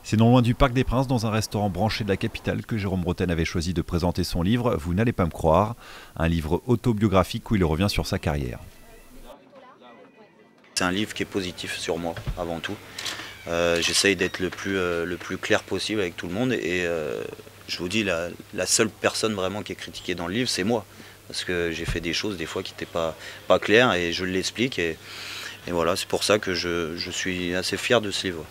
C'est non loin du Parc des Princes, dans un restaurant branché de la capitale, que Jérôme Bretagne avait choisi de présenter son livre « Vous n'allez pas me croire », un livre autobiographique où il revient sur sa carrière. C'est un livre qui est positif sur moi, avant tout. J'essaye d'être le plus clair possible avec tout le monde et je vous dis, la seule personne vraiment qui est critiquée dans le livre, c'est moi. Parce que j'ai fait des choses des fois qui n'étaient pas claires et je l'explique. Et voilà, c'est pour ça que je suis assez fier de ce livre.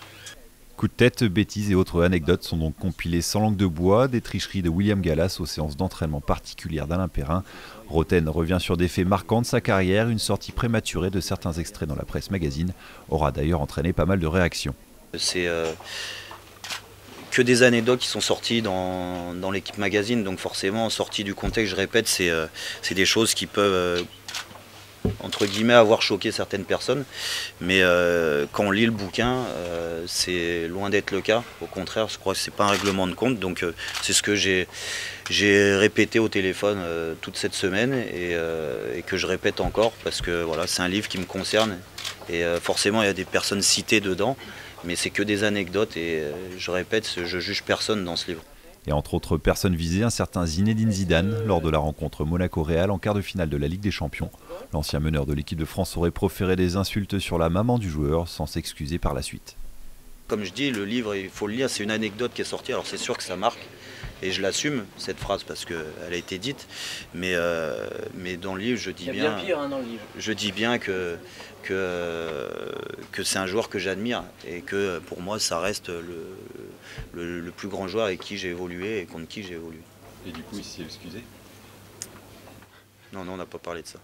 Coups de tête, bêtises et autres anecdotes sont donc compilés sans langue de bois, des tricheries de William Gallas aux séances d'entraînement particulières d'Alain Perrin. Bretagne revient sur des faits marquants de sa carrière, une sortie prématurée de certains extraits dans la presse magazine aura d'ailleurs entraîné pas mal de réactions. C'est que des anecdotes qui sont sorties dans l'équipe magazine, donc forcément sorties du contexte, je répète, c'est des choses qui peuvent entre guillemets avoir choqué certaines personnes, mais quand on lit le bouquin, c'est loin d'être le cas. Au contraire, je crois que c'est pas un règlement de compte, donc c'est ce que j'ai répété au téléphone toute cette semaine et que je répète encore parce que voilà, c'est un livre qui me concerne et forcément il y a des personnes citées dedans, mais c'est que des anecdotes et je répète, je juge personne dans ce livre. Et entre autres personnes visées, un certain Zinedine Zidane lors de la rencontre Monaco-Real en quart de finale de la Ligue des Champions. L'ancien meneur de l'équipe de France aurait proféré des insultes sur la maman du joueur sans s'excuser par la suite. Comme je dis, le livre, il faut le lire, c'est une anecdote qui est sortie, alors c'est sûr que ça marque, et je l'assume, cette phrase, parce qu'elle a été dite, mais dans le livre, je dis bien... Il y a bien pire dans le livre. Je dis bien que c'est un joueur que j'admire, et que pour moi, ça reste le plus grand joueur avec qui j'ai évolué et contre qui j'ai évolué. Et du coup, il s'est excusé ? Non, on n'a pas parlé de ça.